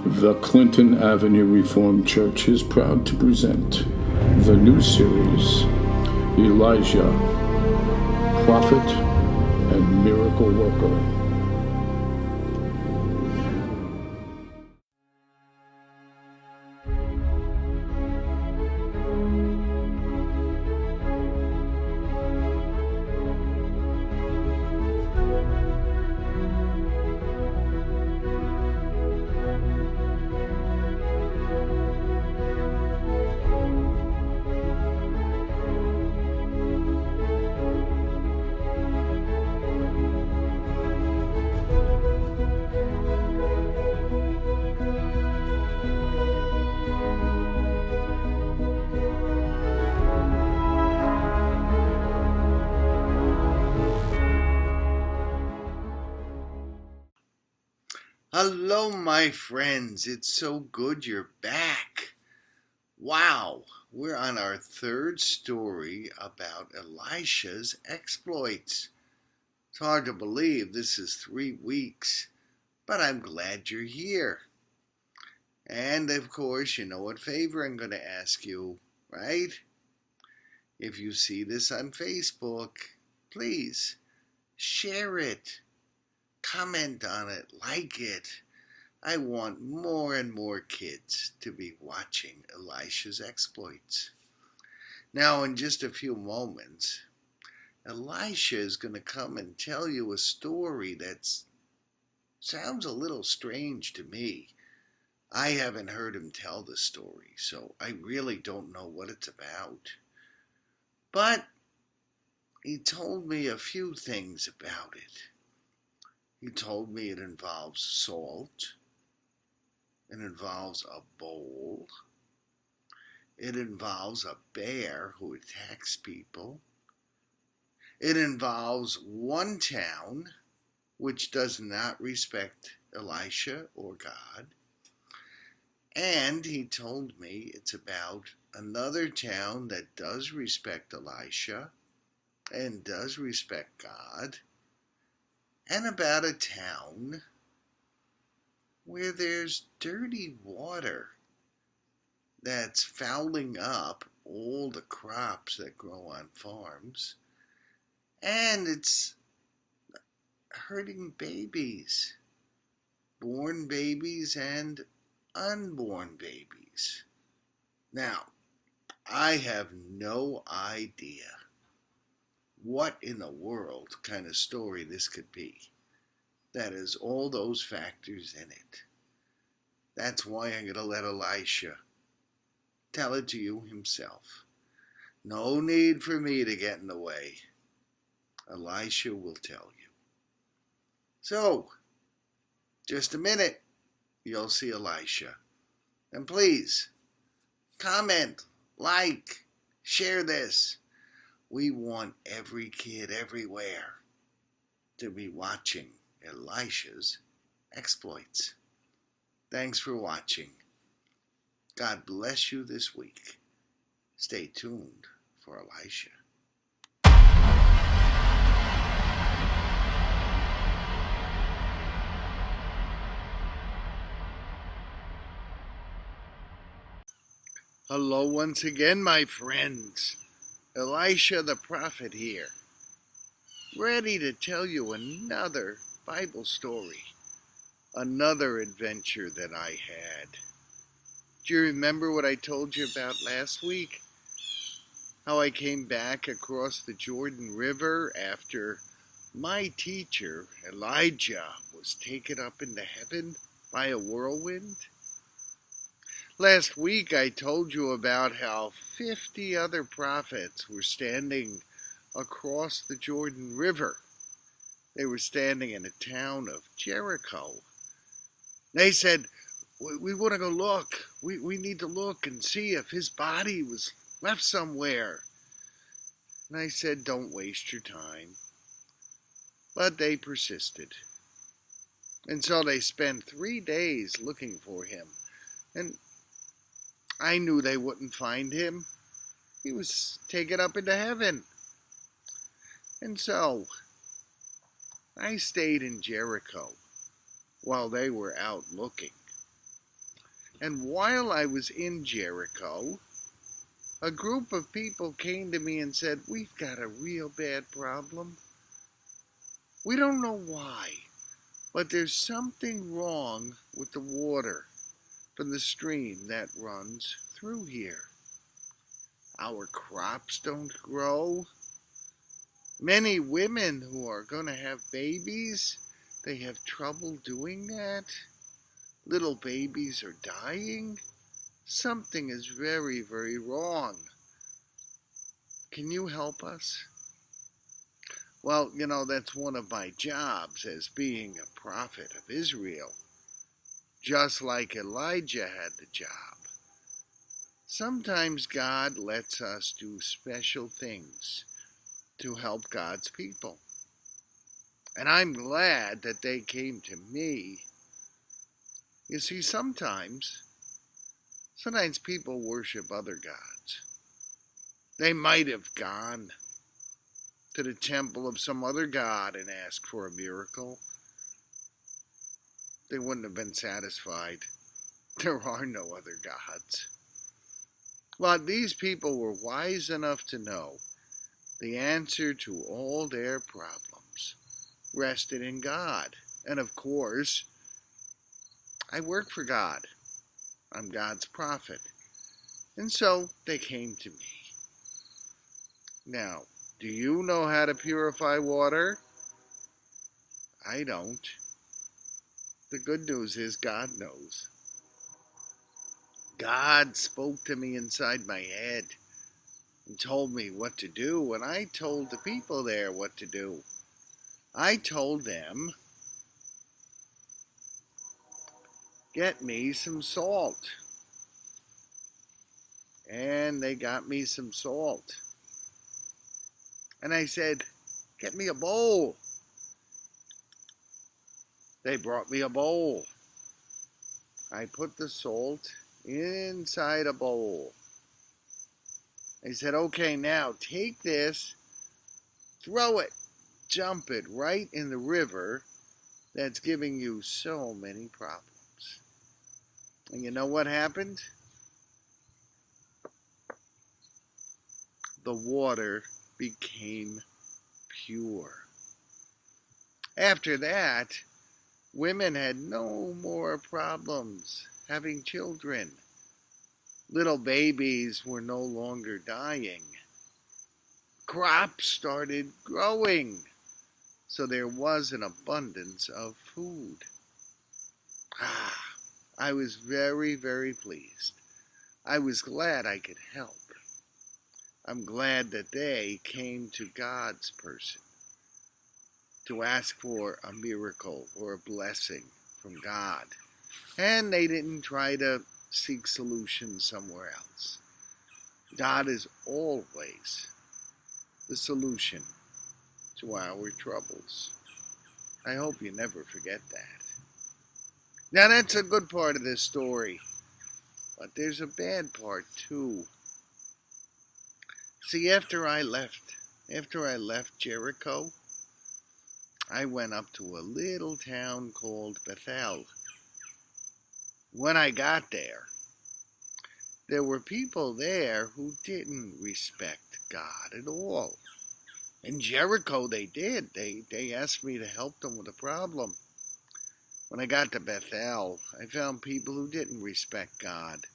The Clinton Avenue Reformed Church is proud to present the new series, Elijah, Prophet and Miracle Worker. Hello, my friends. It's so good you're back. Wow, we're on our third story about Elisha's exploits. It's hard to believe this is 3 weeks, but I'm glad you're here. And of course, you know what favor I'm going to ask you, right? If you see this on Facebook, please share it. Comment on it, like it. I want more and more kids to be watching Elisha's exploits. Now, in just a few moments, Elisha is going to come and tell you a story that sounds a little strange to me. I haven't heard him tell the story, so I really don't know what it's about. But he told me a few things about it. He told me it involves salt. It involves a bowl. It involves a bear who attacks people. It involves one town which does not respect Elisha or God. And he told me it's about another town that does respect Elisha and does respect God. And about a town where there's dirty water that's fouling up all the crops that grow on farms. And it's hurting babies, born babies and unborn babies. Now, I have no idea what in the world kind of story this could be that has all those factors in it. That's why I'm going to let Elisha tell it to you himself. No need for me to get in the way. Elisha will tell you. So, just a minute, you'll see Elisha. And please, comment, like, share this. We want every kid everywhere to be watching Elisha's exploits. Thanks for watching. God bless you this week. Stay tuned for Elisha. Hello once again, my friends. Elisha the prophet here, ready to tell you another Bible story, another adventure that I had. Do you remember what I told you about last week? How I came back across the Jordan River after my teacher, Elijah, was taken up into heaven by a whirlwind? Last week I told you about how 50 other prophets were standing across the Jordan River. They were standing in a town of Jericho. They said, we want to go look. We need to look and see if his body was left somewhere. And I said, don't waste your time. But they persisted. And so they spent 3 days looking for him. And I knew they wouldn't find him. He was taken up into heaven. And so I stayed in Jericho while they were out looking. And while I was in Jericho, a group of people came to me and said, "We've got a real bad problem. We don't know why, but there's something wrong with the water from the stream that runs through here. Our crops don't grow. Many women who are going to have babies, they have trouble doing that. Little babies are dying. Something is very, very wrong. Can you help us?" Well, that's one of my jobs as being a prophet of Israel. Just like Elijah had the job. Sometimes God lets us do special things to help God's people. And I'm glad that they came to me. You see, sometimes people worship other gods. They might have gone to the temple of some other god and asked for a miracle. They wouldn't have been satisfied. There are no other gods. But these people were wise enough to know the answer to all their problems rested in God. And of course, I work for God. I'm God's prophet. And so they came to me. Now, do you know how to purify water? I don't. The good news is God knows. God spoke to me inside my head and told me what to do, and I told the people there what to do. I told them, "Get me some salt." And they got me some salt. And I said, "Get me a bowl." They brought me a bowl. I put the salt inside a bowl. They said, "Okay, now take this, throw it, dump it right in the river that's giving you so many problems." And you know what happened? The water became pure. After that, women had no more problems having children. Little babies were no longer dying. Crops started growing, so there was an abundance of food. I was very, very pleased. I was glad I could help. I'm glad that they came to God's person to ask for a miracle or a blessing from God. And they didn't try to seek solutions somewhere else. God is always the solution to our troubles. I hope you never forget that. Now that's a good part of this story, but there's a bad part too. See, after I left Jericho, I went up to a little town called Bethel. When I got there were people there who didn't respect God at all. In Jericho they did. They asked me to help them with a problem. When I got to Bethel, I found people who didn't respect God.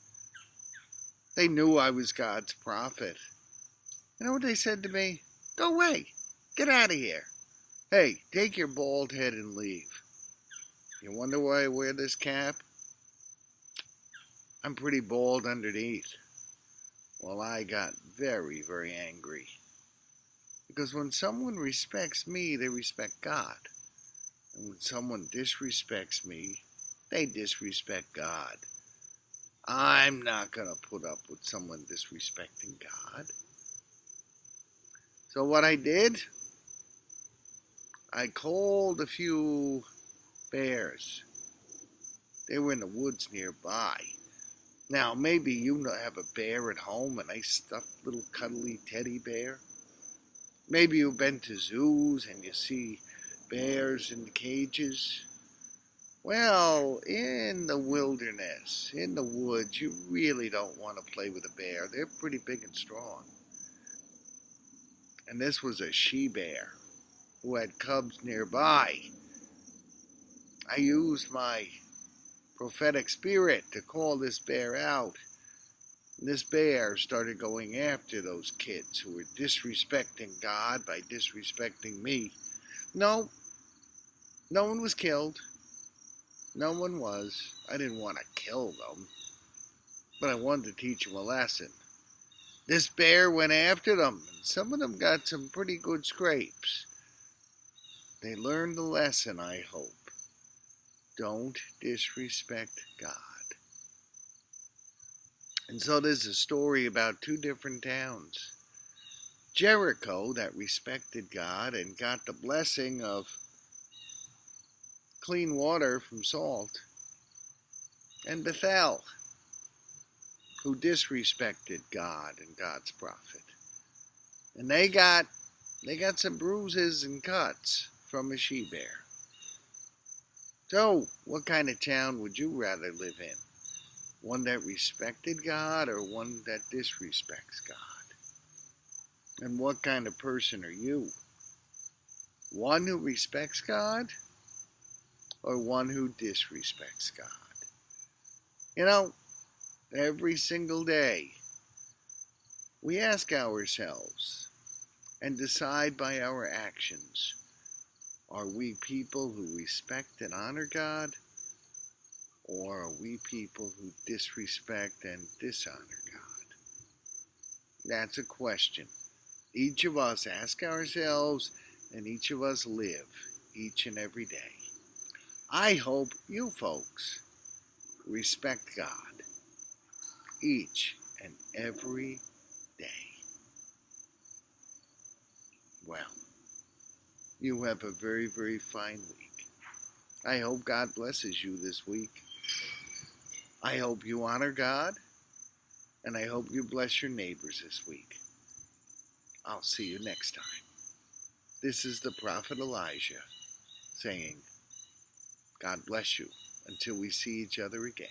They knew I was God's prophet. You know what they said to me? "Go away. Get out of here. Hey, take your bald head and leave." You wonder why I wear this cap? I'm pretty bald underneath. Well, I got very, very angry. Because when someone respects me, they respect God. And when someone disrespects me, they disrespect God. I'm not going to put up with someone disrespecting God. So what I did, I called a few bears. They were in the woods nearby. Now, maybe you have a bear at home, a nice stuffed little cuddly teddy bear. Maybe you've been to zoos and you see bears in cages. Well, in the wilderness, in the woods, you really don't want to play with a bear. They're pretty big and strong. And this was a she-bear who had cubs nearby. I used my prophetic spirit to call this bear out. And this bear started going after those kids who were disrespecting God by disrespecting me. No one was killed. No one was. I didn't want to kill them, but I wanted to teach them a lesson. This bear went after them, and some of them got some pretty good scrapes. They learned the lesson, I hope. Don't disrespect God. And so there's a story about two different towns. Jericho, that respected God and got the blessing of clean water from salt, and Bethel, who disrespected God and God's prophet. And they got some bruises and cuts from a she-bear. So, what kind of town would you rather live in? One that respected God or one that disrespects God? And what kind of person are you? One who respects God or one who disrespects God? You know, every single day we ask ourselves and decide by our actions, are we people who respect and honor God, or are we people who disrespect and dishonor God? That's a question each of us ask ourselves and each of us live each and every day. I hope you folks respect God each and every day. Well, you have a very, very fine week. I hope God blesses you this week. I hope you honor God, and I hope you bless your neighbors this week. I'll see you next time. This is the prophet Elijah saying, God bless you until we see each other again.